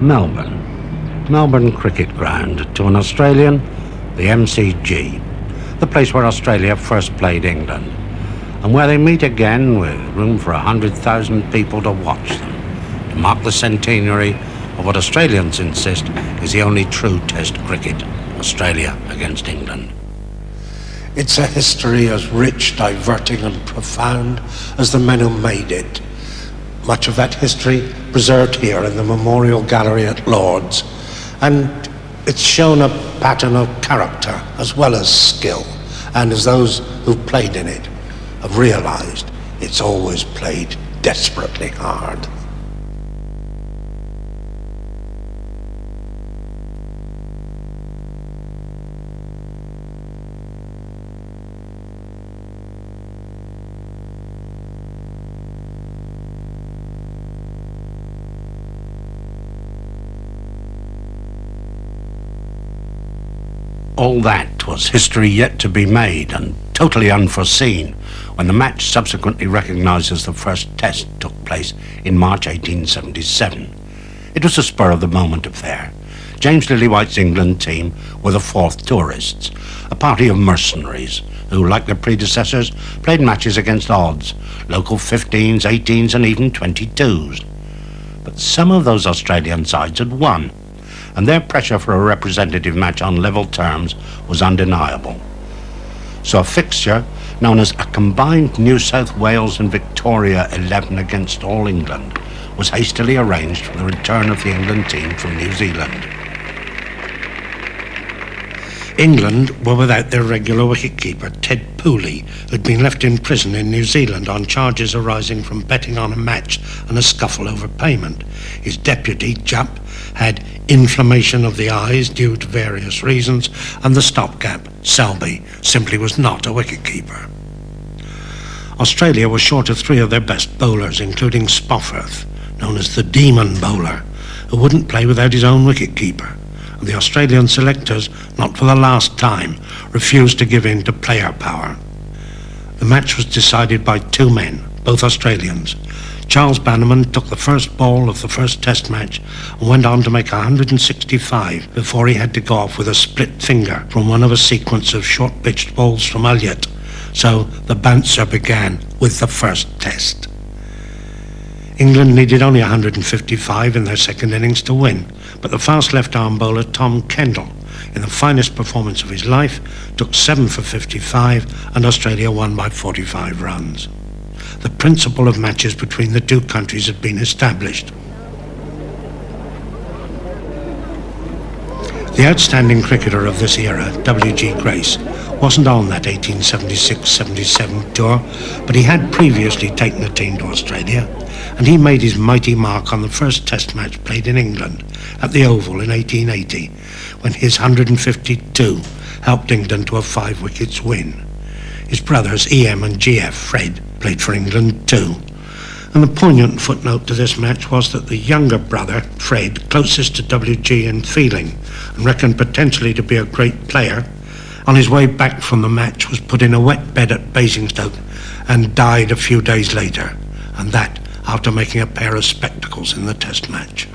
Melbourne Cricket Ground. To an Australian, the MCG, the place where Australia first played England, and where they meet again with room for 100,000 people to watch them, to mark the centenary of what Australians insist is the only true Test cricket, Australia against England. It's a history as rich, diverting and profound as the men who made it. Much of that history preserved here in the Memorial Gallery at Lord's, and it's shown a pattern of character as well as skill, and as those who've played in it have realised, it's always played desperately hard. All that was history yet to be made and totally unforeseen when the match subsequently recognised as the first Test took place in March 1877. It was a spur-of-the-moment affair. James Lillywhite's England team were the fourth tourists, a party of mercenaries who, like their predecessors, played matches against odds, local 15s, 18s and even 22s. But some of those Australian sides had won, and their pressure for a representative match on level terms was undeniable. So a fixture known as a combined New South Wales and Victoria 11 against all England was hastily arranged for the return of the England team from New Zealand. England were without their regular wicketkeeper, Ted Pooley, who'd been left in prison in New Zealand on charges arising from betting on a match and a scuffle over payment. His deputy, Jupp, had inflammation of the eyes due to various reasons, and the stopgap, Selby, simply was not a wicketkeeper. Australia was short of three of their best bowlers, including Spofforth, known as the Demon Bowler, who wouldn't play without his own wicketkeeper. And the Australian selectors, not for the last time, refused to give in to player power. The match was decided by two men, both Australians. Charles Bannerman took the first ball of the first Test match and went on to make 165 before he had to go off with a split finger from one of a sequence of short-pitched balls from Arlott. So the bouncer began with the first Test. England needed only 155 in their second innings to win, but the fast left-arm bowler Tom Kendall, in the finest performance of his life, took 7 for 55 and Australia won by 45 runs. The principle of matches between the two countries had been established. The outstanding cricketer of this era, W.G. Grace, wasn't on that 1876-77 tour, but he had previously taken the team to Australia, and he made his mighty mark on the first Test match played in England at the Oval in 1880, when his 152 helped England to a 5 wickets win. His brothers E.M. and G.F. Fred played for England too. And the poignant footnote to this match was that the younger brother, Fred, closest to W.G. in feeling and reckoned potentially to be a great player, on his way back from the match was put in a wet bed at Basingstoke and died a few days later, and that after making a pair of spectacles in the Test match.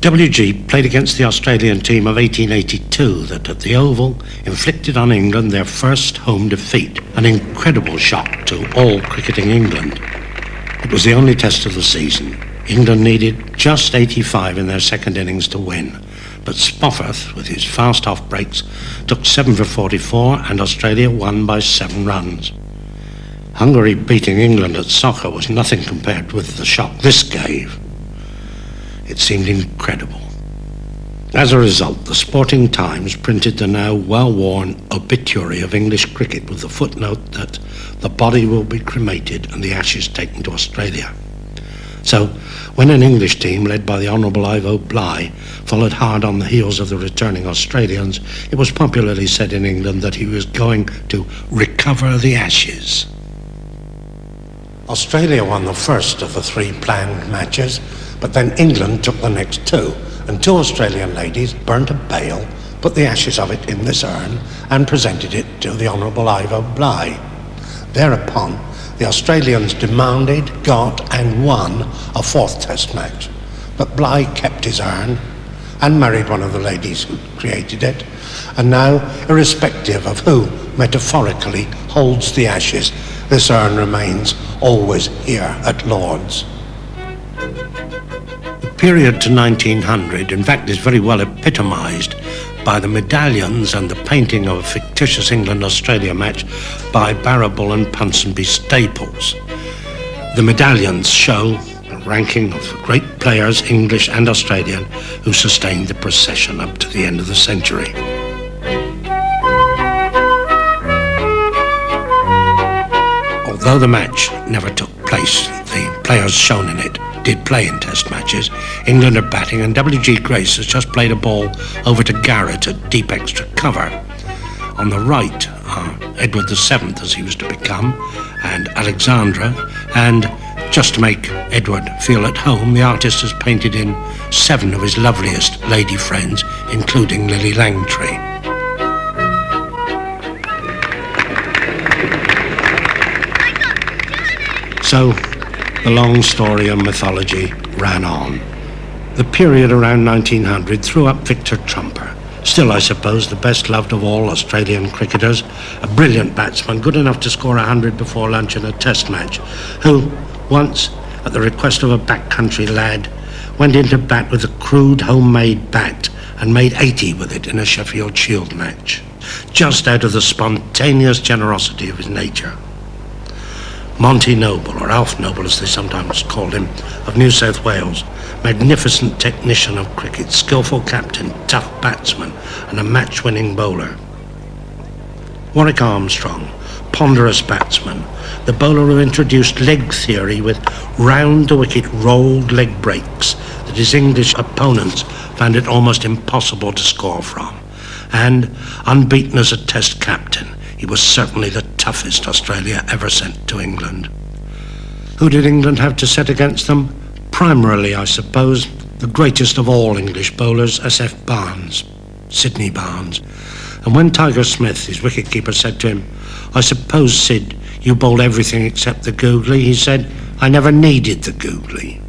W.G. played against the Australian team of 1882 that at the Oval inflicted on England their first home defeat, an incredible shock to all cricketing England. It was the only Test of the season. England needed just 85 in their second innings to win, but Spofforth, with his fast off breaks, took 7 for 44 and Australia won by 7 runs. Hungary beating England at soccer was nothing compared with the shock this gave. It seemed incredible. As a result, the Sporting Times printed the now well-worn obituary of English cricket with the footnote that the body will be cremated and the ashes taken to Australia. So, when an English team led by the Honourable Ivo Bligh followed hard on the heels of the returning Australians, it was popularly said in England that he was going to recover the ashes. Australia won the first of the 3 planned matches, but then England took the next 2, and 2 Australian ladies burnt a bale, put the ashes of it in this urn, and presented it to the Honourable Ivo Bligh. Thereupon, the Australians demanded, got, and won a 4th Test match. But Bligh kept his urn and married one of the ladies who created it, and now, irrespective of who metaphorically holds the ashes, this urn remains always here at Lord's. The period to 1900, in fact, is very well epitomised by the medallions and the painting of a fictitious England-Australia match by Barrabull and Ponsonby Staples. The medallions show a ranking of the great players, English and Australian, who sustained the procession up to the end of the century. Although the match never took place, the players shown in it did play in test matches. England are batting and W.G. Grace has just played a ball over to Garrett at deep extra cover. On the right are Edward VII, as he was to become, and Alexandra, and just to make Edward feel at home, the artist has painted in 7 of his loveliest lady friends, including Lily Langtry. So, the long story and mythology ran on. The period around 1900 threw up Victor Trumper, still, I suppose, the best loved of all Australian cricketers, a brilliant batsman, good enough to score 100 before lunch in a test match, who, once, at the request of a backcountry lad, went into bat with a crude homemade bat and made 80 with it in a Sheffield Shield match, just out of the spontaneous generosity of his nature. Monty Noble, or Alf Noble as they sometimes called him, of New South Wales, magnificent technician of cricket, skillful captain, tough batsman, and a match-winning bowler. Warwick Armstrong, ponderous batsman, the bowler who introduced leg theory with round-the-wicket rolled leg breaks that his English opponents found it almost impossible to score from. And, unbeaten as a test captain, he was certainly the toughest Australia ever sent to England. Who did England have to set against them? Primarily, I suppose, the greatest of all English bowlers, S.F. Barnes, Sydney Barnes. And when Tiger Smith, his wicketkeeper, said to him, "I suppose, Sid, you bowled everything except the googly," he said, "I never needed the googly."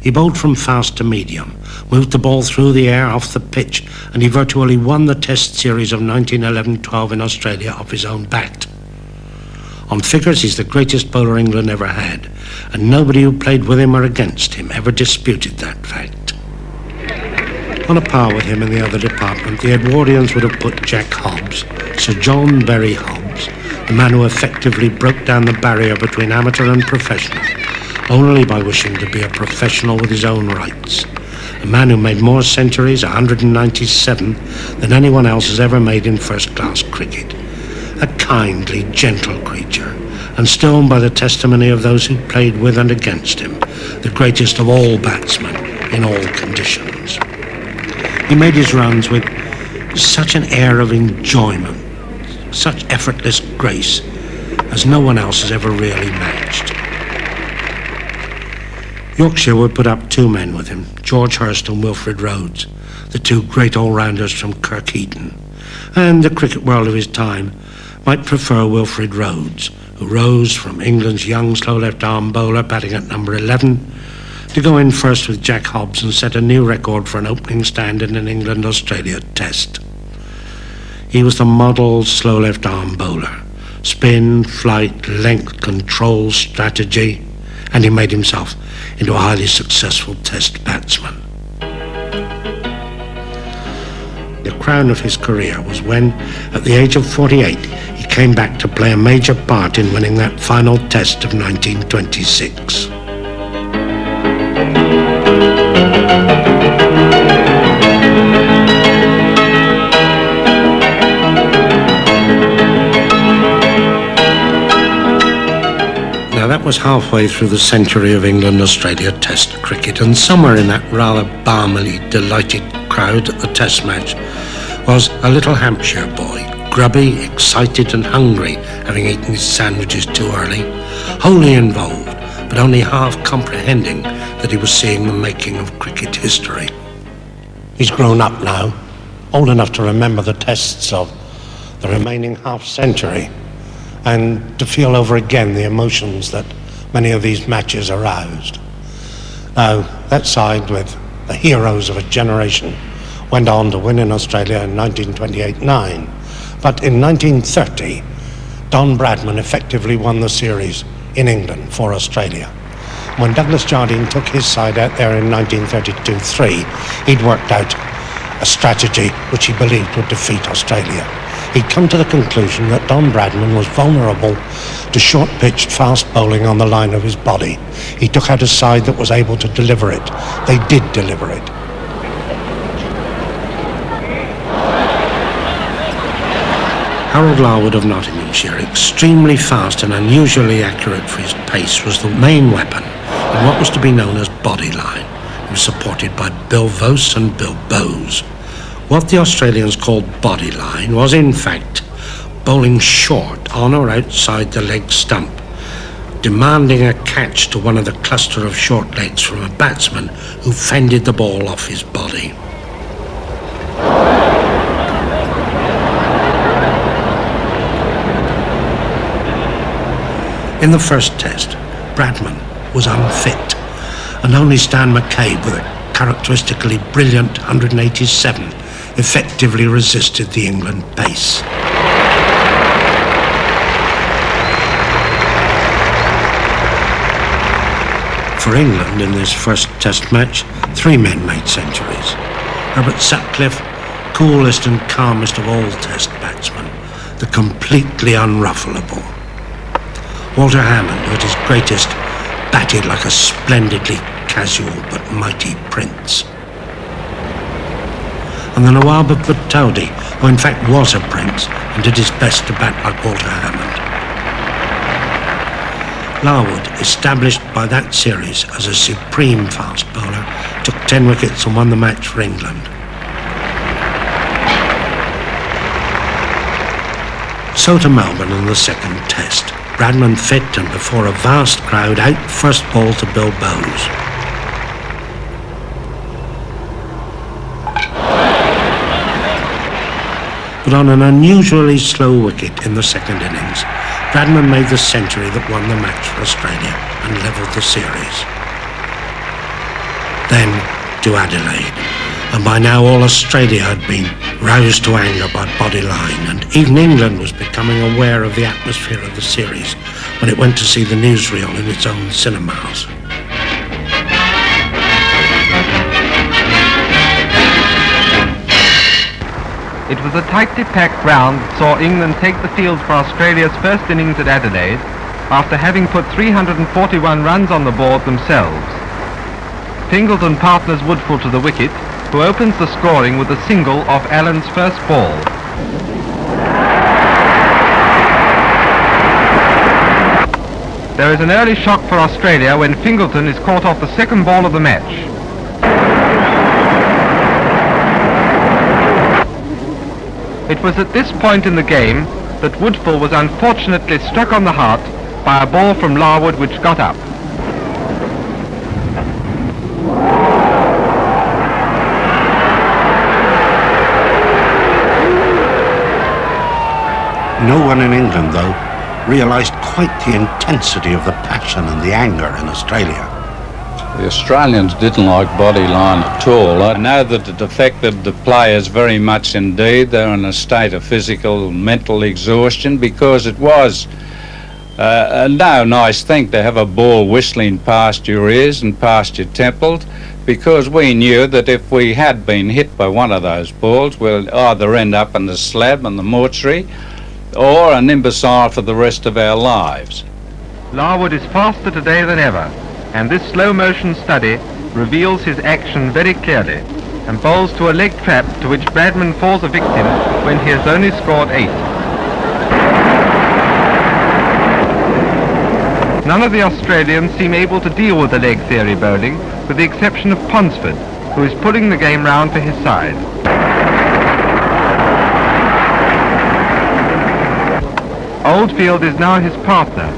He bowled from fast to medium, moved the ball through the air off the pitch, and he virtually won the Test series of 1911-12 in Australia off his own bat. On figures, he's the greatest bowler England ever had, and nobody who played with him or against him ever disputed that fact. On a par with him in the other department, the Edwardians would have put Jack Hobbs, Sir John Berry Hobbs, the man who effectively broke down the barrier between amateur and professional, only by wishing to be a professional with his own rights. A man who made more centuries, 197, than anyone else has ever made in first-class cricket. A kindly, gentle creature, and still, by the testimony of those who played with and against him, the greatest of all batsmen in all conditions. He made his runs with such an air of enjoyment, such effortless grace, as no one else has ever really matched. Yorkshire would put up 2 men with him, George Hurst and Wilfred Rhodes, the 2 great all-rounders from Kirkeaton. And the cricket world of his time might prefer Wilfred Rhodes, who rose from England's young slow left-arm bowler batting at number 11 to go in first with Jack Hobbs and set a new record for an opening stand in an England-Australia test. He was the model slow left-arm bowler. Spin, flight, length, control, strategy, and he made himself into a highly successful test batsman. The crown of his career was when, at the age of 48, he came back to play a major part in winning that final test of 1926. Now that was halfway through the century of England-Australia Test cricket, and somewhere in that rather balmily delighted crowd at the Test match was a little Hampshire boy, grubby, excited and hungry, having eaten his sandwiches too early, wholly involved, but only half comprehending that he was seeing the making of cricket history. He's grown up now, old enough to remember the tests of the remaining half-century, and to feel over again the emotions that many of these matches aroused. Now, let's side with the heroes of a generation, went on to win in Australia in 1928-9. But in 1930, Don Bradman effectively won the series in England for Australia. When Douglas Jardine took his side out there in 1932-3, he'd worked out a strategy which he believed would defeat Australia. He'd come to the conclusion that Don Bradman was vulnerable to short-pitched fast bowling on the line of his body. He took out a side that was able to deliver it. They did deliver it. Harold Larwood of Nottinghamshire, extremely fast and unusually accurate for his pace, was the main weapon in what was to be known as bodyline. He was supported by Bill Vose and Bill Bowes. What the Australians called bodyline was in fact bowling short on or outside the leg stump, demanding a catch to one of the cluster of short legs from a batsman who fended the ball off his body. In the first test, Bradman was unfit, and only Stan McCabe, with a characteristically brilliant 187, effectively resisted the England pace. For England in this first test match, 3 men made centuries. Herbert Sutcliffe, coolest and calmest of all test batsmen, the completely unruffleable. Walter Hammond, who at his greatest batted like a splendidly casual but mighty prince. And the Nawab of Bataudi, who in fact was a prince and did his best to bat like Walter Hammond. Larwood, established by that series as a supreme fast bowler, took 10 wickets and won the match for England. So to Melbourne in the second test. Bradman fit and before a vast crowd out first ball to Bill Bowes. But on an unusually slow wicket in the second innings, Bradman made the century that won the match for Australia and levelled the series. Then to Adelaide, and by now all Australia had been roused to anger by bodyline, and even England was becoming aware of the atmosphere of the series when it went to see the newsreel in its own cinemas. It was a tightly packed round that saw England take the field for Australia's first innings at Adelaide after having put 341 runs on the board themselves. Fingleton partners Woodfull to the wicket, who opens the scoring with a single off Allen's first ball. There is an early shock for Australia when Fingleton is caught off the second ball of the match. It was at this point in the game that Woodfull was unfortunately struck on the heart by a ball from Larwood which got up. No one in England, though, realised quite the intensity of the passion and the anger in Australia. The Australians didn't like bodyline at all. I know that it affected the players very much indeed. They're in a state of physical and mental exhaustion because it was no nice thing to have a ball whistling past your ears and past your temples, because we knew that if we had been hit by one of those balls, we'll either end up in the slab and the mortuary or an imbecile for the rest of our lives. Larwood is faster today than ever, and this slow-motion study reveals his action very clearly and bowls to a leg trap to which Bradman falls a victim when he has only scored 8. None of the Australians seem able to deal with the leg theory bowling, with the exception of Ponsford, who is pulling the game round for his side. Oldfield is now his partner,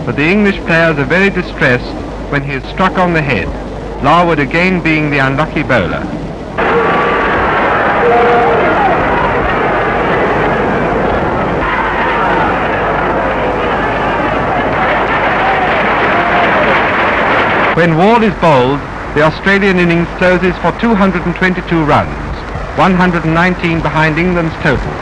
but the English players are very distressed when he is struck on the head, Larwood again being the unlucky bowler. When Wall is bowled, the Australian innings closes for 222 runs, 119 behind England's total,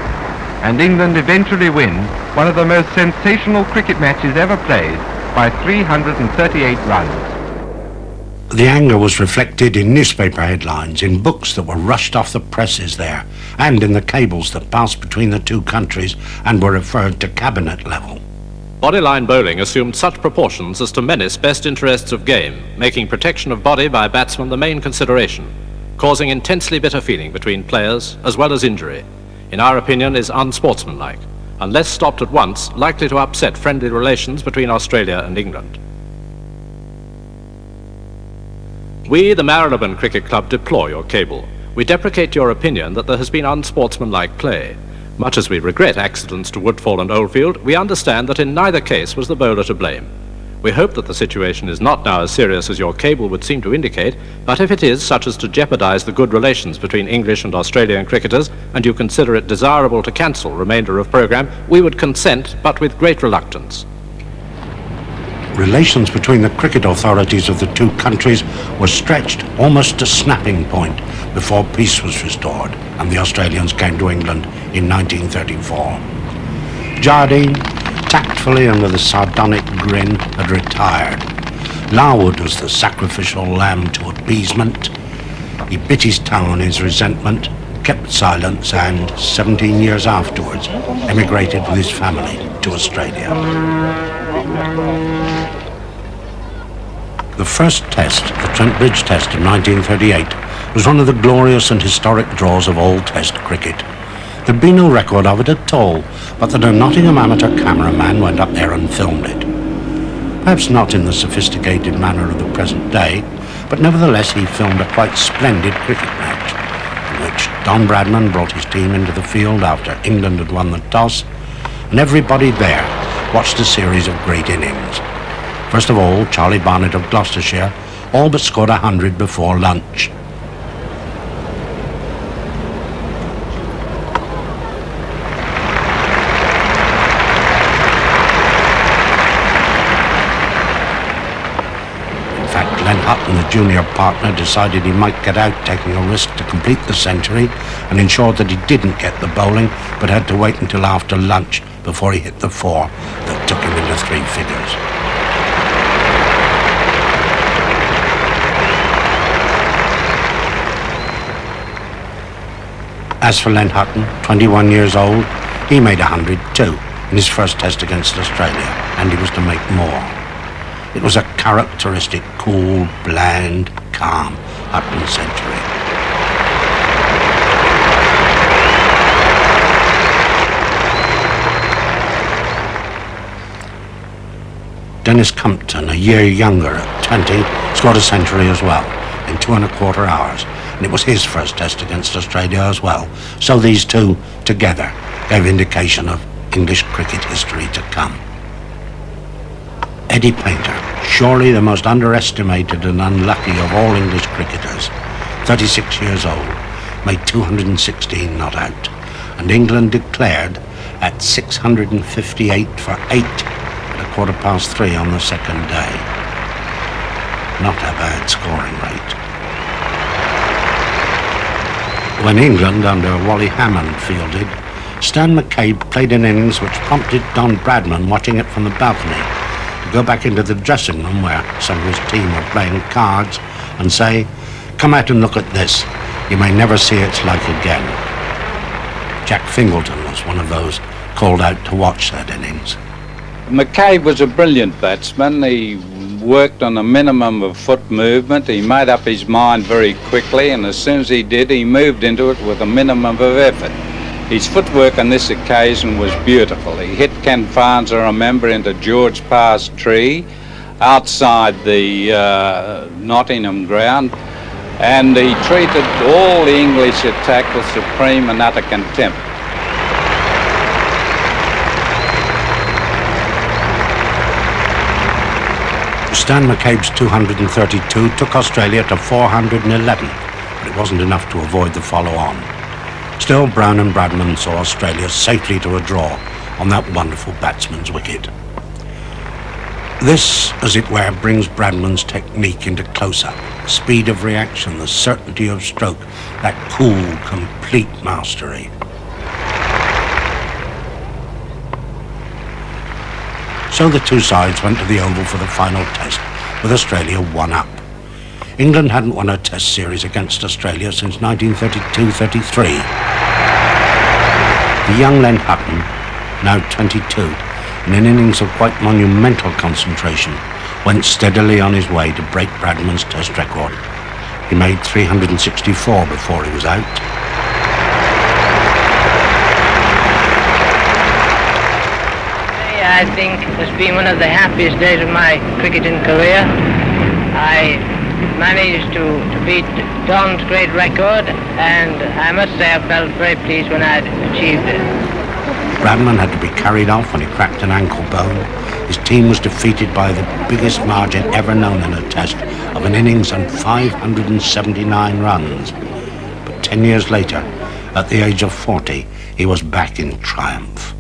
and England eventually win one of the most sensational cricket matches ever played by 338 runs. The anger was reflected in newspaper headlines, in books that were rushed off the presses there, and in the cables that passed between the two countries and were referred to cabinet level. Bodyline bowling assumed such proportions as to menace best interests of game, making protection of body by batsmen the main consideration, causing intensely bitter feeling between players as well as injury. In our opinion, is unsportsmanlike, unless stopped at once, likely to upset friendly relations between Australia and England. We, the Marylebone Cricket Club, deplore your cable. We deprecate your opinion that there has been unsportsmanlike play. Much as we regret accidents to Woodfall and Oldfield, we understand that in neither case was the bowler to blame. We hope that the situation is not now as serious as your cable would seem to indicate, but if it is such as to jeopardize the good relations between English and Australian cricketers, and you consider it desirable to cancel remainder of programme, we would consent, but with great reluctance. Relations between the cricket authorities of the two countries were stretched almost to snapping point before peace was restored and the Australians came to England in 1934. Jardine, tactfully and with a sardonic grin, had retired. Larwood was the sacrificial lamb to appeasement. He bit his tongue on his resentment, kept silence, and 17 years afterwards emigrated with his family to Australia. The first test, the Trent Bridge Test of 1938, was one of the glorious and historic draws of all test cricket. There'd been no record of it at all, but that a Nottingham amateur cameraman went up there and filmed it. Perhaps not in the sophisticated manner of the present day, but nevertheless he filmed a quite splendid cricket match, in which Don Bradman brought his team into the field after England had won the toss, and everybody there watched a series of great innings. First of all, Charlie Barnett of Gloucestershire all but scored 100 before lunch. In fact, Len Hutton, the junior partner, decided he might get out, taking a risk to complete the century, and ensured that he didn't get the bowling, but had to wait until after lunch before he hit the four that took him into three figures. As for Len Hutton, 21 years old, he made 100 too in his first test against Australia, and he was to make more. It was a characteristic, cool, bland, calm Hutton century. Dennis Compton, a year younger at 20, scored a century as well in 2¼ hours. And it was his first test against Australia as well. So these two together gave indication of English cricket history to come. Eddie Painter, surely the most underestimated and unlucky of all English cricketers, 36 years old, made 216 not out, and England declared at 658 for 8 at 3:15 on the second day. Not a bad scoring rate. When England, under Wally Hammond, fielded, Stan McCabe played an innings which prompted Don Bradman, watching it from the balcony, to go back into the dressing room where some of his team were playing cards and say, "Come out and look at this. You may never see its like again." Jack Fingleton was one of those called out to watch that innings. McCabe was a brilliant batsman. He worked on a minimum of foot movement. He made up his mind very quickly, and as soon as he did, he moved into it with a minimum of effort. His footwork on this occasion was beautiful. He hit Ken Farnes, I remember, into George Parr's tree outside the Nottingham ground, and he treated all the English attack with supreme and utter contempt. Stan McCabe's 232 took Australia to 411, but it wasn't enough to avoid the follow-on. Still, Brown and Bradman saw Australia safely to a draw on that wonderful batsman's wicket. This, as it were, brings Bradman's technique into close-up. The speed of reaction, the certainty of stroke, that cool, complete mastery. So the two sides went to the Oval for the final test, with Australia one up. England hadn't won a test series against Australia since 1932-33. The young Len Hutton, now 22, in an innings of quite monumental concentration, went steadily on his way to break Bradman's test record. He made 364 before he was out. I think it's been one of the happiest days of my cricketing career. I managed to beat Don's great record, and I must say I felt very pleased when I had achieved it. Bradman had to be carried off when he cracked an ankle bone. His team was defeated by the biggest margin ever known in a test of an innings and 579 runs. But 10 years later, at the age of 40, he was back in triumph.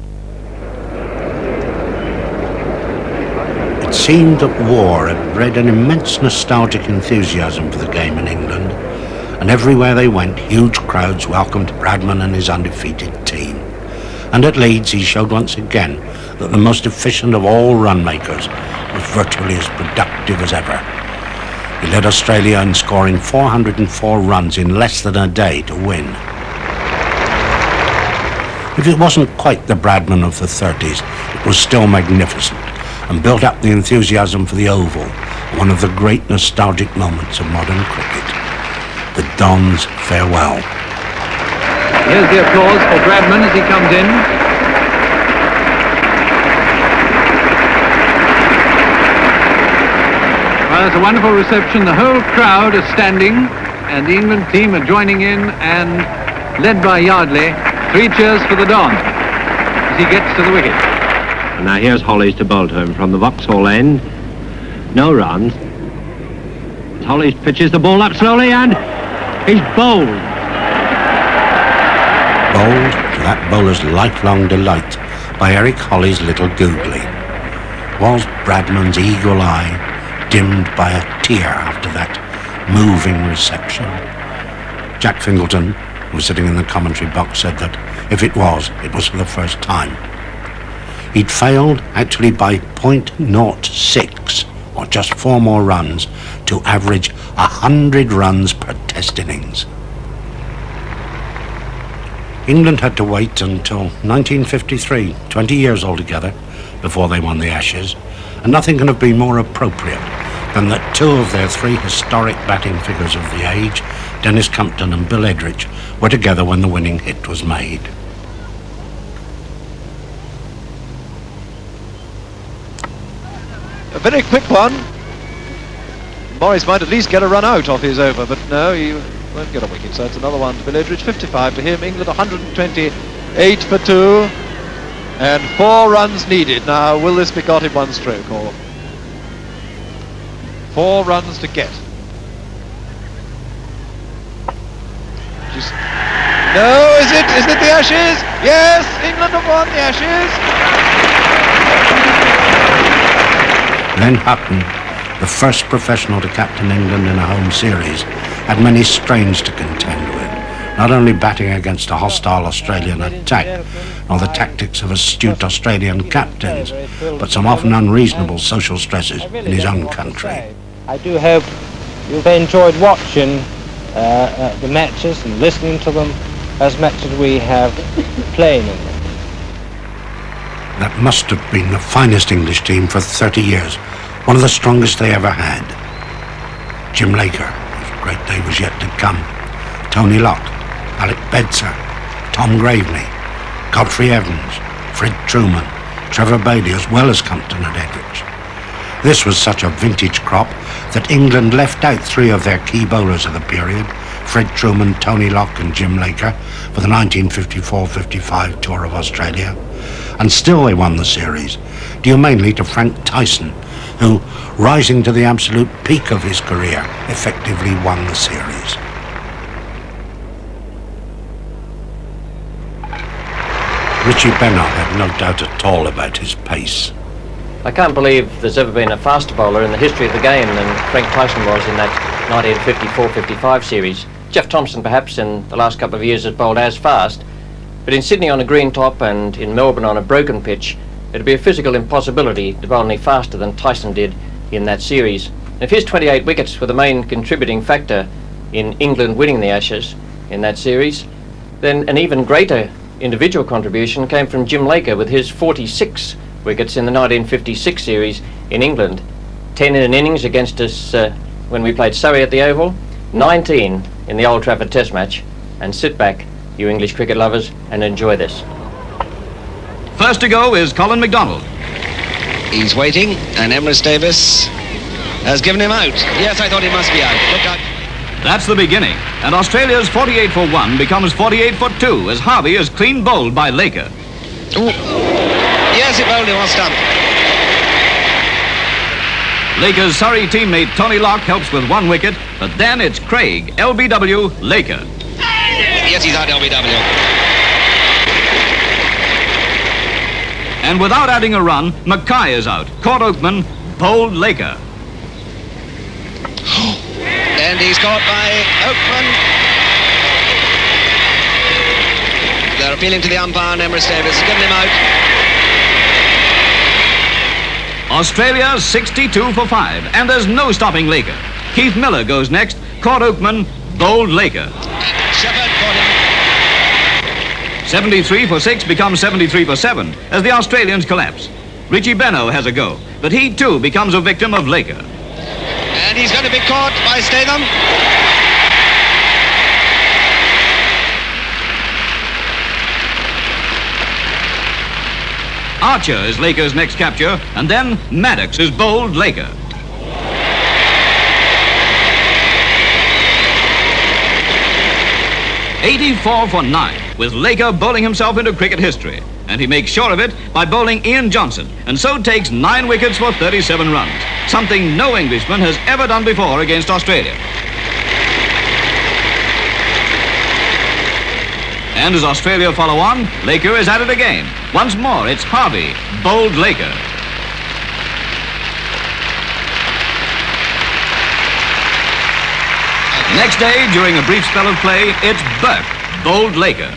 It seemed that war had bred an immense nostalgic enthusiasm for the game in England, and everywhere they went, huge crowds welcomed Bradman and his undefeated team. And at Leeds, he showed once again that the most efficient of all run makers was virtually as productive as ever. He led Australia in scoring 404 runs in less than a day to win. If it wasn't quite the Bradman of the 30s, it was still magnificent, and built up the enthusiasm for the Oval, one of the great nostalgic moments of modern cricket. The Don's farewell. Here's the applause for Bradman as he comes in. Well, it's a wonderful reception. The whole crowd is standing, and the England team are joining in, and led by Yardley, 3 cheers for the Don as he gets to the wicket. And now here's Hollies to bowl to him from the Vauxhall end. No runs. Hollies pitches the ball up slowly and he's bowled. Bowled to that bowler's lifelong delight by Eric Holly's little googly. Was Bradman's eagle eye dimmed by a tear after that moving reception? Jack Fingleton, who was sitting in the commentary box, said that if it was for the first time. He'd failed actually by 0.06, or just 4 more runs, to average 100 runs per test innings. England had to wait until 1953, 20 years altogether, before they won the Ashes, and nothing can have been more appropriate than that 2 of their 3 historic batting figures of the age, Dennis Compton and Bill Edridge, were together when the winning hit was made. A very quick one. Morris might at least get a run out off his over, but no, he won't get a wicket, so it's another one to Bill Edridge. 55 to him. England 128 for 2, and 4 runs needed. Now, will this be got in 1 stroke, or 4 runs to get? No, is it the Ashes? Yes, England have won the Ashes. Len Hutton, the first professional to captain England in a home series, had many strains to contend with, not only batting against a hostile Australian attack, nor the tactics of astute Australian captains, but some often unreasonable social stresses in his own country. I do hope you've enjoyed watching the matches and listening to them as much as we have playing in them. That must have been the finest English team for 30 years, one of the strongest they ever had. Jim Laker, whose great day was yet to come, Tony Lott, Alec Bedser, Tom Graveney, Godfrey Evans, Fred Truman, Trevor Bailey, as well as Compton and Edridge. This was such a vintage crop that England left out 3 of their key bowlers of the period, Fred Truman, Tony Lott and Jim Laker, for the 1954-55 tour of Australia. And still they won the series, due mainly to Frank Tyson, who, rising to the absolute peak of his career, effectively won the series. Richie Bennett had no doubt at all about his pace. I can't believe there's ever been a faster bowler in the history of the game than Frank Tyson was in that 1954-55 series. Jeff Thompson, perhaps, in the last couple of years has bowled as fast, but in Sydney on a green top and in Melbourne on a broken pitch, it'd be a physical impossibility to bowl any faster than Tyson did in that series. And if his 28 wickets were the main contributing factor in England winning the Ashes in that series, then an even greater individual contribution came from Jim Laker with his 46 wickets in the 1956 series in England. 10 in an innings against us when we played Surrey at the Oval, 19 in the Old Trafford Test match. And sit back, you English cricket lovers, and enjoy this. First to go is Colin MacDonald. He's waiting, and Emrys Davis has given him out. Yes, I thought he must be out. Look out. That's the beginning, and Australia's 48 for 1 becomes 48 for 2 as Harvey is clean bowled by Laker. Ooh. Yes, he bowled him on stump. Laker's Surrey teammate Tony Locke helps with 1 wicket, but then it's Craig, LBW, Laker. Yes, he's out, LBW. And without adding a run, Mackay is out. Caught Oakman, bowled Laker. And he's caught by Oakman. They're appealing to the umpire, and Emrys Davis has given him out. Australia 62 for 5, and there's no stopping Laker. Keith Miller goes next, caught Oakman, bowled Laker. Shepherd caught him. 73 for 6 becomes 73 for 7 as the Australians collapse. Richie Benaud has a go, but he too becomes a victim of Laker. And he's going to be caught by Statham. Archer is Laker's next capture, and then Maddox is bowled Laker. "84 for 9, with Laker bowling himself into cricket history. And he makes sure of it by bowling Ian Johnson, and so takes 9 wickets for 37 runs, something no Englishman has ever done before against Australia. And as Australia follow on, Laker is at it again. Once more, it's Harvey, bowled Laker. Next day, during a brief spell of play, it's Burke, bowled Laker.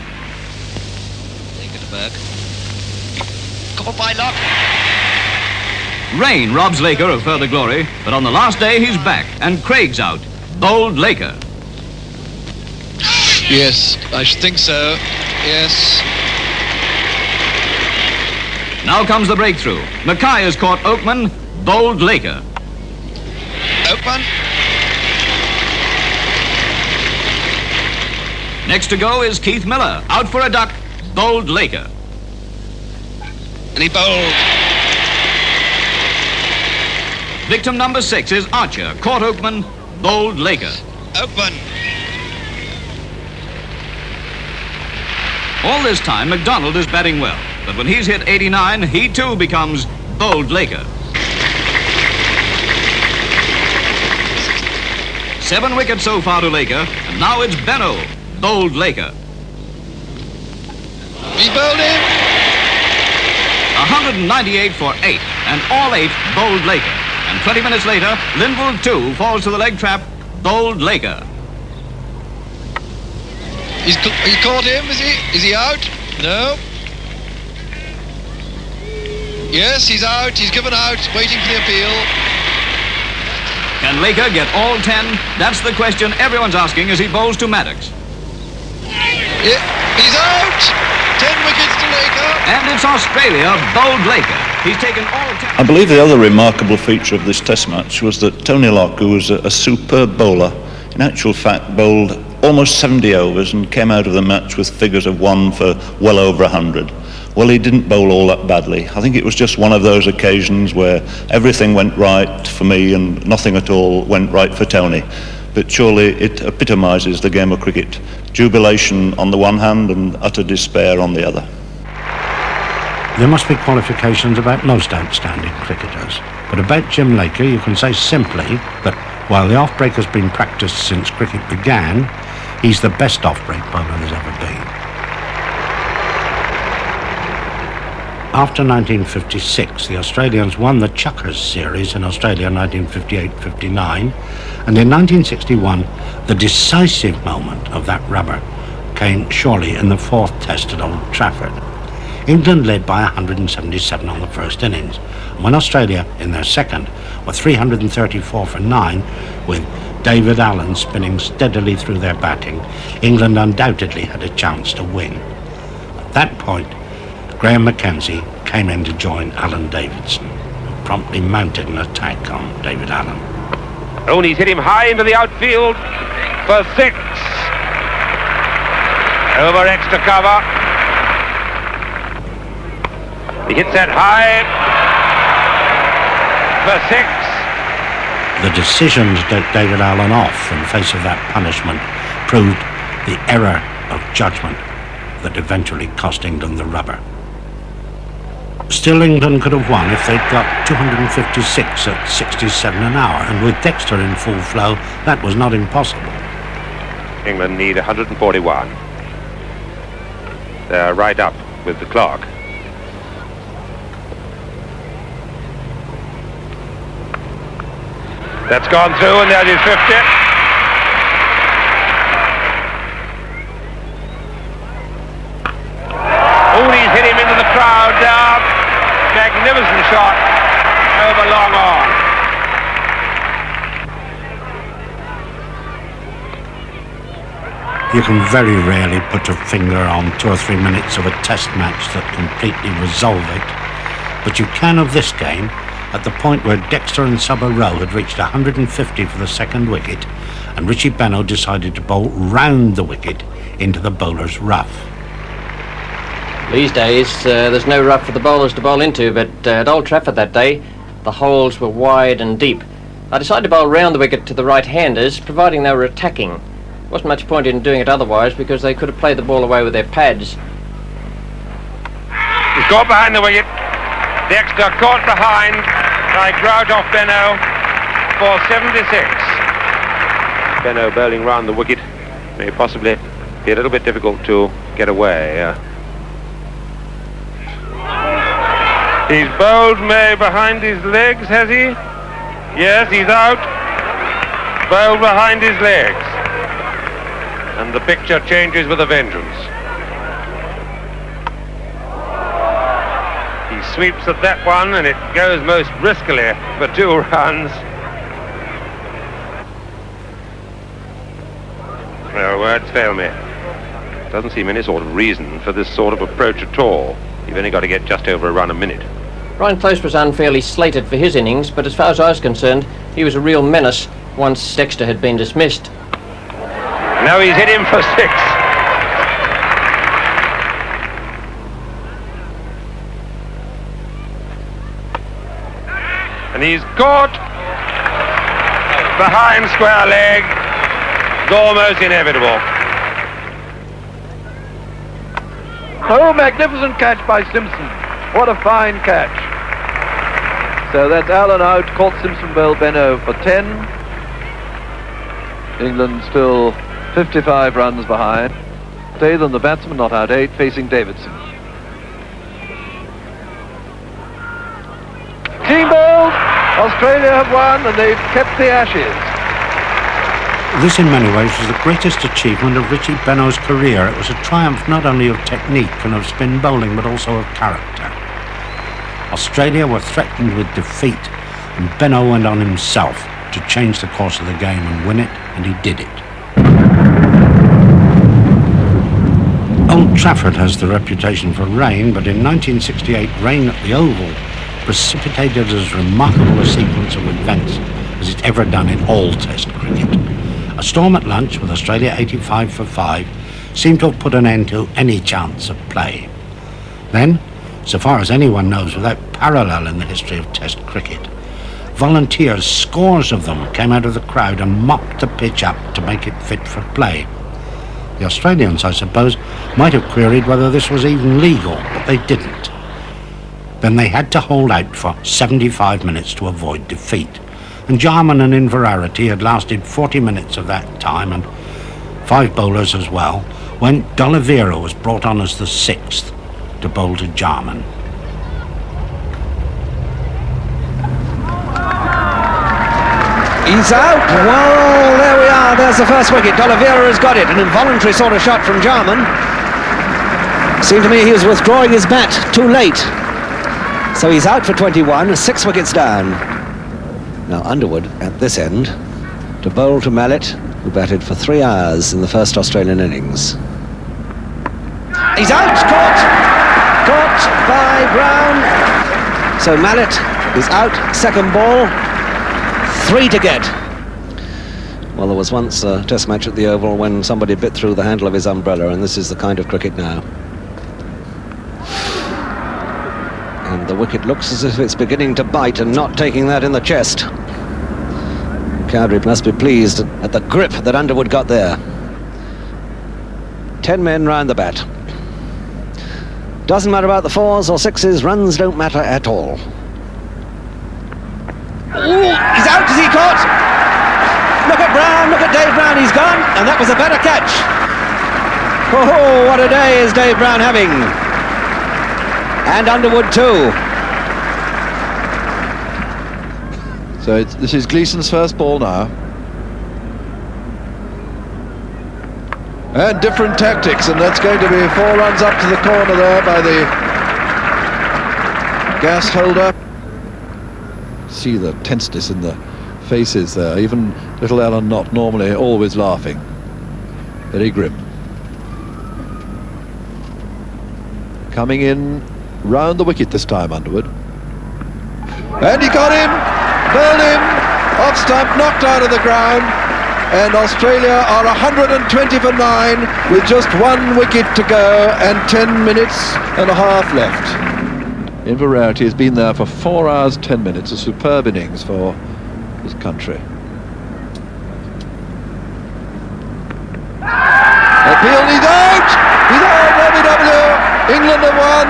Laker to Burke. Caught by Locke. Rain robs Laker of further glory, but on the last day, he's back, and Craig's out, bowled Laker. Yes, I should think so. Yes. Now comes the breakthrough. Mackay has caught Oakman, bowled Laker. Oakman. Next to go is Keith Miller, out for a duck, bowled Laker. And he bowled. Victim number 6 is Archer, caught Oakman, bowled Laker. Oakman. All this time, MacDonald is batting well, but when he's hit 89, he too becomes bowled Laker. 7 wickets so far to Laker, and now it's Benaud, bowled Laker. He bowled him. 198 for 8, and all 8 bowled Laker. And 20 minutes later, Linville too falls to the leg trap, bowled Laker. He caught him, is he? Is he out? No. Yes, he's out. He's given out, waiting for the appeal. Can Laker get all 10? That's the question everyone's asking as he bowls to Maddox. Yeah, he's out. 10 wickets to Laker. And it's Australia, bowled Laker. He's taken all 10. I believe the other remarkable feature of this test match was that Tony Locke, who was a superb bowler, in actual fact bowled almost 70 overs and came out of the match with figures of 1 for well over 100. Well, he didn't bowl all that badly. I think it was just one of those occasions where everything went right for me and nothing at all went right for Tony. But surely it epitomises the game of cricket. Jubilation on the one hand and utter despair on the other. There must be qualifications about most outstanding cricketers, but about Jim Laker you can say simply that while the off-break has been practised since cricket began, he's the best off-break bowler there's ever been. After 1956, the Australians won the Chuckers series in Australia 1958-59, and in 1961, the decisive moment of that rubber came surely in the fourth test at Old Trafford. England led by 177 on the first innings, and when Australia, in their second, were 334 for 9, with David Allen spinning steadily through their batting, England undoubtedly had a chance to win. At that point, Graham Mackenzie came in to join Alan Davidson, who promptly mounted an attack on David Allen. Rooney's hit him high into the outfield for 6. Over extra cover. He hits that high for 6. The decision to take David Allen off in face of that punishment proved the error of judgment that eventually cost England the rubber. Still, England could have won if they'd got 256 at 67 an hour, and with Dexter in full flow, that was not impossible. England need 141. They're right up with the clock. That's gone through, and there's his 50. He's hit him into the crowd down. Magnificent shot over long on. You can very rarely put a finger on 2 or 3 minutes of a test match that completely resolve it, but you can of this game at the point where Dexter and Subber Rowe had reached 150 for the second wicket, and Richie Benaud decided to bowl round the wicket into the bowler's rough. These days, there's no rough for the bowlers to bowl into, but at Old Trafford that day, the holes were wide and deep. I decided to bowl round the wicket to the right-handers, providing they were attacking. Wasn't much point in doing it otherwise, because they could have played the ball away with their pads. He's got behind the wicket. Dexter caught behind by Grout off Benaud for 76. Benaud bowling round the wicket may possibly be a little bit difficult to get away. He's bowled May behind his legs, has he? Yes, he's out. Bowled behind his legs. And the picture changes with a vengeance. He sweeps at that one, and it goes most briskly for 2 runs. No, words fail me. Doesn't seem any sort of reason for this sort of approach at all. You've only got to get just over a run a minute. Ryan Close was unfairly slated for his innings, but as far as I was concerned, he was a real menace once Dexter had been dismissed. Now he's hit him for 6. And he's caught behind square leg. It's almost inevitable. Oh, magnificent catch by Simpson. What a fine catch. So that's Allen out, caught Simpson bowled Benaud for 10. England still 55 runs behind. Statham, the batsman, not out 8, facing Davidson. Team bowled. Australia have won, and they've kept the Ashes. This in many ways was the greatest achievement of Richie Benaud's career. It was a triumph not only of technique and of spin bowling, but also of character. Australia were threatened with defeat, and Benaud went on himself to change the course of the game and win it, and he did it. Old Trafford has the reputation for rain, but in 1968, rain at the Oval precipitated as remarkable a sequence of events as it's ever done in all Test cricket. A storm at lunch with Australia 85 for 5 seemed to have put an end to any chance of play. Then, so far as anyone knows, without parallel in the history of Test cricket, volunteers, scores of them, came out of the crowd and mopped the pitch up to make it fit for play. The Australians, I suppose, might have queried whether this was even legal, but they didn't. Then they had to hold out for 75 minutes to avoid defeat. And Jarman and Inverarity had lasted 40 minutes of that time, and 5 bowlers as well, when D'Oliveira was brought on as the 6th to bowl to Jarman. He's out. Well, there we are. There's the first wicket. D'Oliveira has got it. An involuntary sort of shot from Jarman. Seemed to me he was withdrawing his bat too late. So he's out for 21, 6 wickets down. Now Underwood at this end to bowl to Mallet, who batted for 3 hours in the first Australian innings. He's out! Caught by Brown. So Mallet is out, second ball, 3 to get. Well, there was once a test match at the Oval when somebody bit through the handle of his umbrella, and this is the kind of cricket now. And the wicket looks as if it's beginning to bite and not taking that in the chest. Cowdrey must be pleased at the grip that Underwood got there. 10 men round the bat. Doesn't matter about the 4s or 6s, runs don't matter at all. Ooh, he's out, is he caught? Look at Brown, look at Dave Brown, he's gone, and that was a better catch. Oh, what a day is Dave Brown having. And Underwood too. So this is Gleeson's first ball now. And different tactics, and that's going to be 4 runs up to the corner there by the gas holder. See the tenseness in the faces there. Even little Alan Knott, normally always laughing. Very grim. Coming in round the wicket this time, Underwood. And he got him, bowled him, off stump, knocked out of the ground. And Australia are 120 for 9 with just 1 wicket to go and 10 minutes and a half left. Inverarity has been there for 4 hours 10 minutes, a superb innings for his country. Appeal, he's out! He's out, WW! England have won,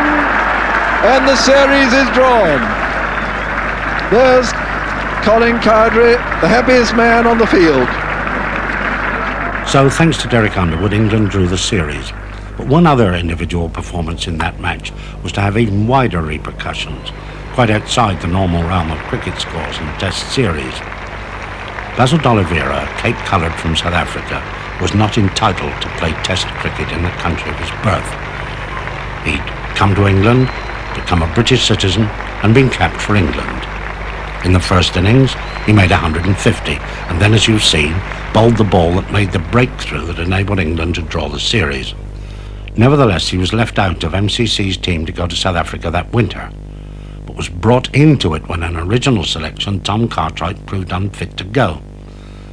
and the series is drawn. There's Colin Cowdrey, the happiest man on the field. So, thanks to Derek Underwood, England drew the series. But one other individual performance in that match was to have even wider repercussions, quite outside the normal realm of cricket scores and Test series. Basil D'Oliveira, Cape-coloured from South Africa, was not entitled to play Test cricket in the country of his birth. He'd come to England, become a British citizen, and been capped for England. In the first innings, he made 150, and then, as you've seen, bowled the ball that made the breakthrough that enabled England to draw the series. Nevertheless, he was left out of MCC's team to go to South Africa that winter, but was brought into it when an original selection, Tom Cartwright, proved unfit to go.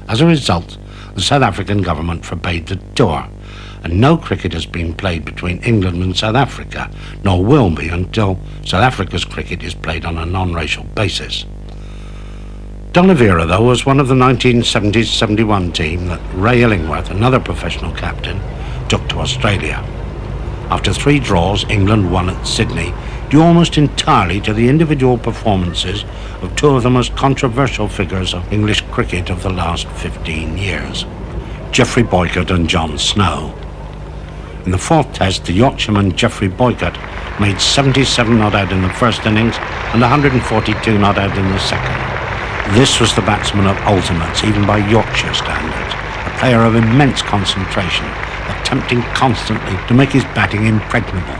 As a result, the South African government forbade the tour, and no cricket has been played between England and South Africa, nor will be until South Africa's cricket is played on a non-racial basis. D'Oliveira, though, was one of the 1970-71 team that Ray Illingworth, another professional captain, took to Australia. After 3 draws, England won at Sydney, due almost entirely to the individual performances of 2 of the most controversial figures of English cricket of the last 15 years, Geoffrey Boycott and John Snow. In the 4th Test, the Yorkshireman Geoffrey Boycott made 77 not out in the first innings and 142 not out in the second. This was the batsman of ultimates, even by Yorkshire standards, a player of immense concentration, attempting constantly to make his batting impregnable.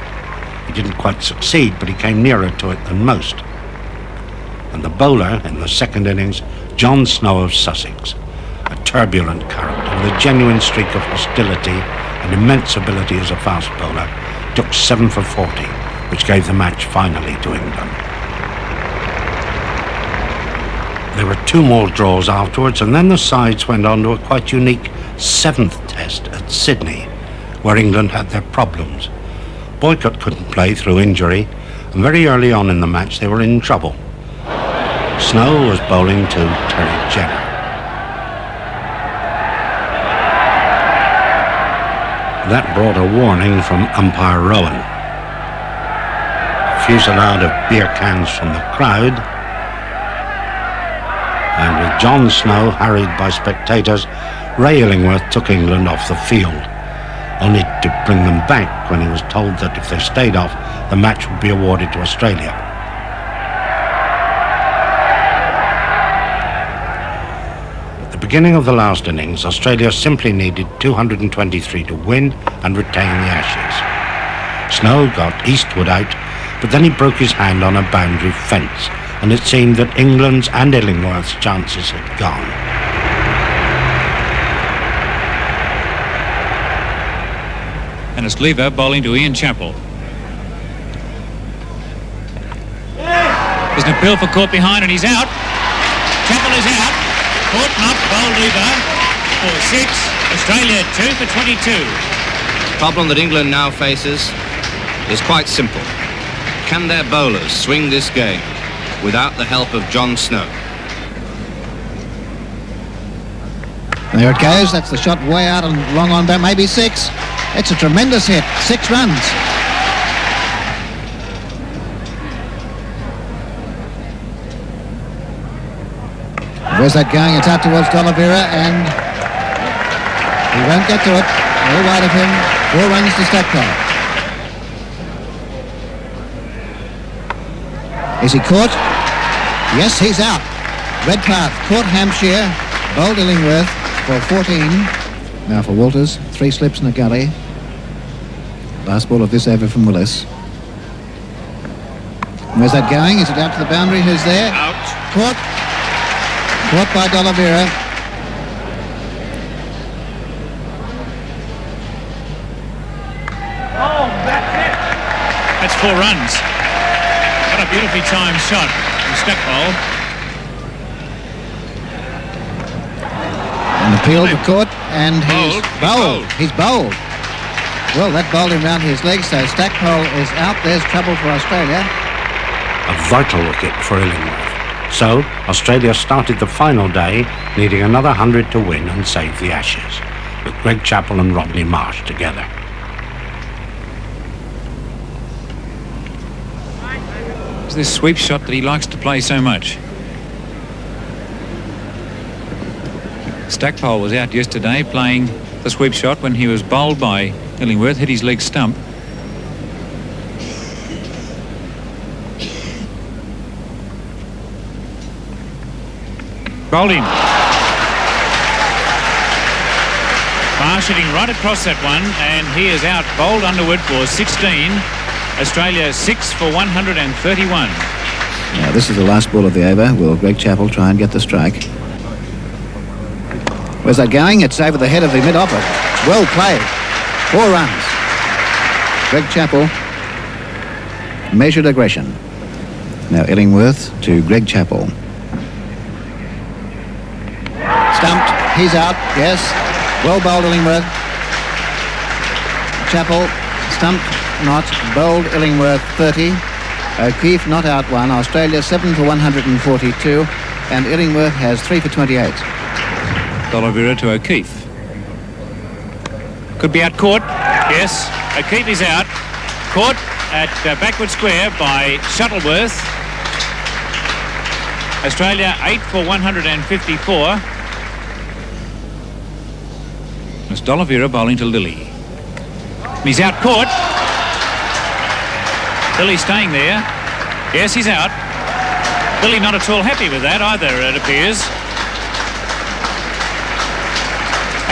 He didn't quite succeed, but he came nearer to it than most. And the bowler in the second innings, John Snow of Sussex, a turbulent character with a genuine streak of hostility and immense ability as a fast bowler, took 7 for 40, which gave the match finally to England. There were 2 more draws afterwards, and then the sides went on to a quite unique 7th Test at Sydney, where England had their problems. Boycott couldn't play through injury, and very early on in the match they were in trouble. Snow was bowling to Terry Jenner. That brought a warning from umpire Rowan. A fusillade of beer cans from the crowd, and with John Snow harried by spectators, Ray Illingworth took England off the field, only to bring them back when he was told that if they stayed off, the match would be awarded to Australia. beginning of the last innings, Australia simply needed 223 to win and retain the Ashes. Snow got Eastwood out, but then he broke his hand on a boundary fence, and it seemed that England's and Illingworth's chances had gone. And it's Lever bowling to Ian Chappell. There's an appeal for Court behind, and he's out. Chappell is out. Court not bowled Lever for 6. Australia 2 for 22. The problem that England now faces is quite simple. Can their bowlers swing this game without the help of John Snow? There it goes. That's the shot way out and long on back. Maybe 6. It's a tremendous hit. 6 runs. Where's that going? It's out towards D'Oliveira, and he won't get to it. All right of him. 4 runs to Stackpole. Is he caught? Yes, he's out. Redpath caught Hampshire, bowled Illingworth for 14. Now for Walters, 3 slips in a gully. Last ball of this over from Willis. Where's that going? Is it out to the boundary? Who's there? Out. Caught. Caught by D'Oliveira. Oh, that's it. That's 4 runs. What a beautifully timed shot from Stackpole. An appeal to Court, and he's bowled. He's bowled. Well, that bowled him round his legs, so Stackpole is out. There's trouble for Australia. A vital wicket for Illingworth. So, Australia started the final day needing another 100 to win and save the Ashes, with Greg Chappell and Rodney Marsh together. It's this sweep shot that he likes to play so much. Stackpole was out yesterday playing the sweep shot when he was bowled by Illingworth, hit his leg stump. Bowled him. Marsh hitting right across that one, and he is out. Bowled Underwood for 16. Australia 6 for 131. Now this is the last ball of the over. Will Greg Chappell try and get the strike? Where's that going? It's over the head of the mid-offer. Well played. 4 runs. Greg Chappell. Measured aggression. Now Illingworth to Greg Chappell. Stumped. He's out. Yes. Well bowled Illingworth. Chappell. Stumped. Not. Bowled Illingworth 30. O'Keefe not out 1. Australia 7 for 142. And Illingworth has 3 for 28. D'Oliveira to O'Keefe. Could be out Court. Yes. O'Keefe is out. Caught at backward square by Shuttleworth. Australia 8 for 154. It's D'Oliveira bowling to Lilly. He's out Court. Lilly staying there. Yes, he's out. Lilly not at all happy with that either, it appears.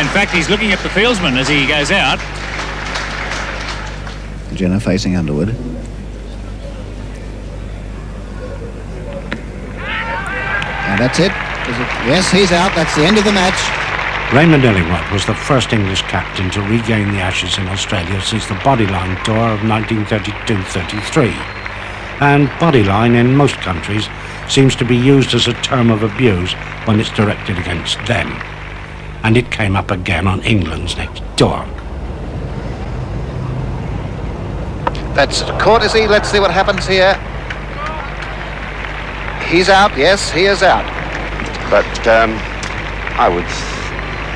In fact, he's looking at the fieldsman as he goes out. Jenner facing Underwood. And that's it. Yes, he's out. That's the end of the match. Raymond Illingworth was the first English captain to regain the Ashes in Australia since the bodyline tour of 1932-33. And bodyline in most countries seems to be used as a term of abuse when it's directed against them. And it came up again on England's next tour. That's Court, is he? Let's see what happens here. He's out, yes, he is out. But I would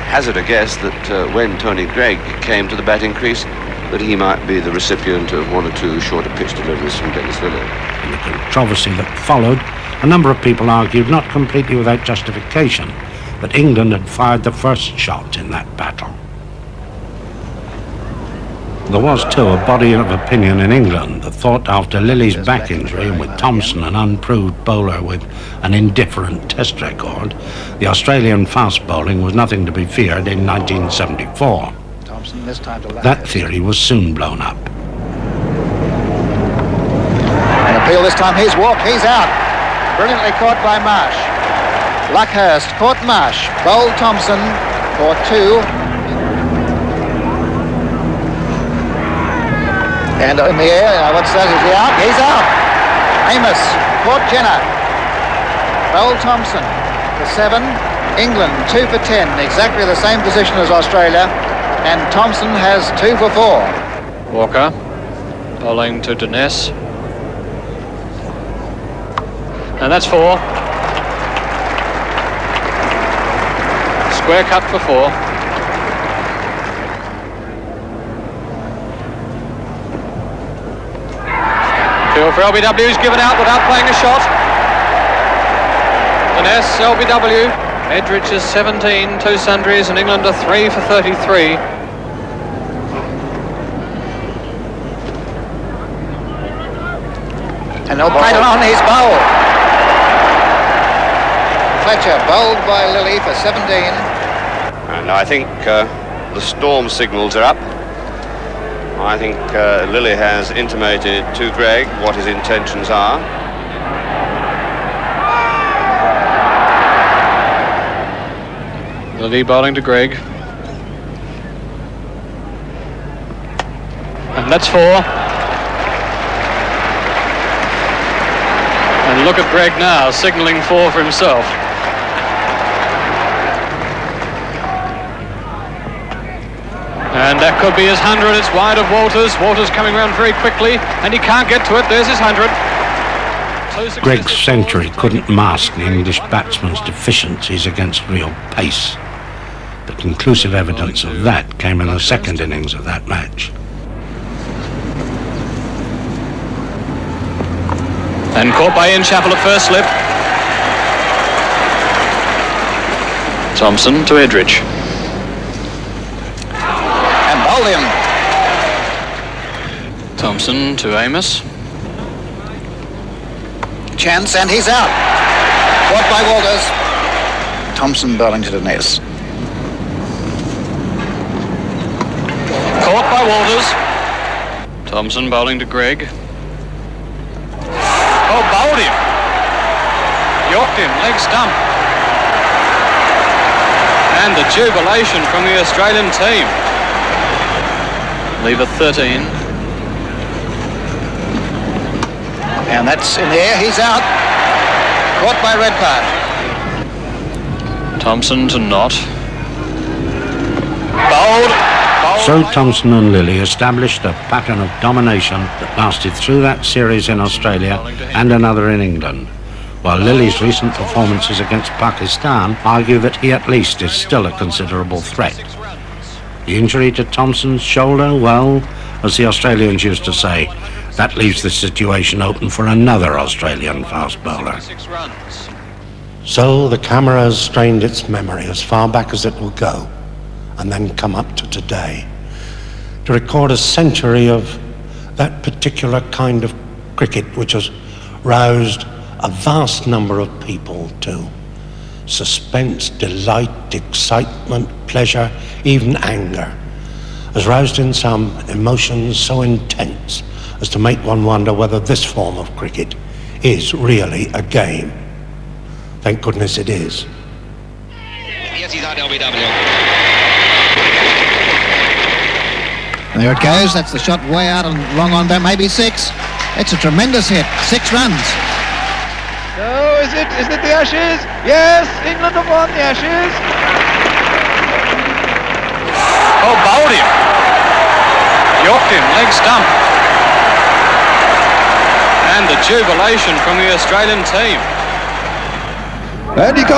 hazard a guess that when Tony Greig came to the batting crease, that he might be the recipient of 1 or 2 shorter pitch deliveries from Dennis Lilly. In the controversy that followed, a number of people argued, not completely without justification, that England had fired the first shot in that battle. There was, too, a body of opinion in England that thought after Lilly's back injury and with Thompson, an unproved bowler with an indifferent test record, the Australian fast bowling was nothing to be feared in 1974. Thompson this time to That theory was soon blown up. An appeal this time, he's walked, he's out. Brilliantly caught by Marsh. Luckhurst caught Marsh, bowled Thompson for 2. And in the air, what's that? Is he out? He's out. Amos caught Jenner. Bowled Thompson for 7. England 2 for 10, exactly the same position as Australia. And Thompson has 2 for 4. Walker bowling to Dines. And that's 4. Square cut for 4. Field for LBW is given out without playing a shot. Dines, LBW. Edridge is 17, 2 sundries, and England are 3 for 33. And they'll play it on, he's bowled. Fletcher bowled by Lilly for 17. And I think the storm signals are up. I think Lilly has intimated to Gregg what his intentions are. Lilly bowling to Gregg. And that's 4. And look at Gregg now, signalling 4 for himself. And that could be his 100. It's wide of Walters. Walters coming round very quickly, and he can't get to it. There's his 100. Gregg's century couldn't mask the English batsman's deficiencies against real pace. The conclusive evidence of that came in the second innings of that match. And caught by Ian Chappell at first slip. Thompson to Edridge. And bowled him. Thompson to Amos. Chance, and he's out. Caught by Walters. Thompson bowling to Dines. Caught by Walters. Thompson bowling to Gregg. Oh, bowled him. Yorked him, leg stump. And the jubilation from the Australian team. Lever 13. And that's in the air, he's out. Caught by Redpath. Thompson to Knott. Bowled. So Thompson and Lilly established a pattern of domination that lasted through that series in Australia and another in England, while Lilly's recent performances against Pakistan argue that he at least is still a considerable threat. The injury to Thompson's shoulder, well, as the Australians used to say, that leaves the situation open for another Australian fast bowler. So the camera has strained its memory as far back as it will go, and then come up to today, to record a century of that particular kind of cricket which has roused a vast number of people to suspense, delight, excitement, pleasure, even anger, has roused in some emotions so intense as to make one wonder whether this form of cricket is really a game. Thank goodness it is. Yes, he's out LBW. There it goes. That's the shot way out and long on back, maybe 6. It's a tremendous hit. 6 runs. No, is it the Ashes? Yes, England have won the Ashes. Oh, bowled him. Yorked him, leg stump. And the jubilation from the Australian team. And he can't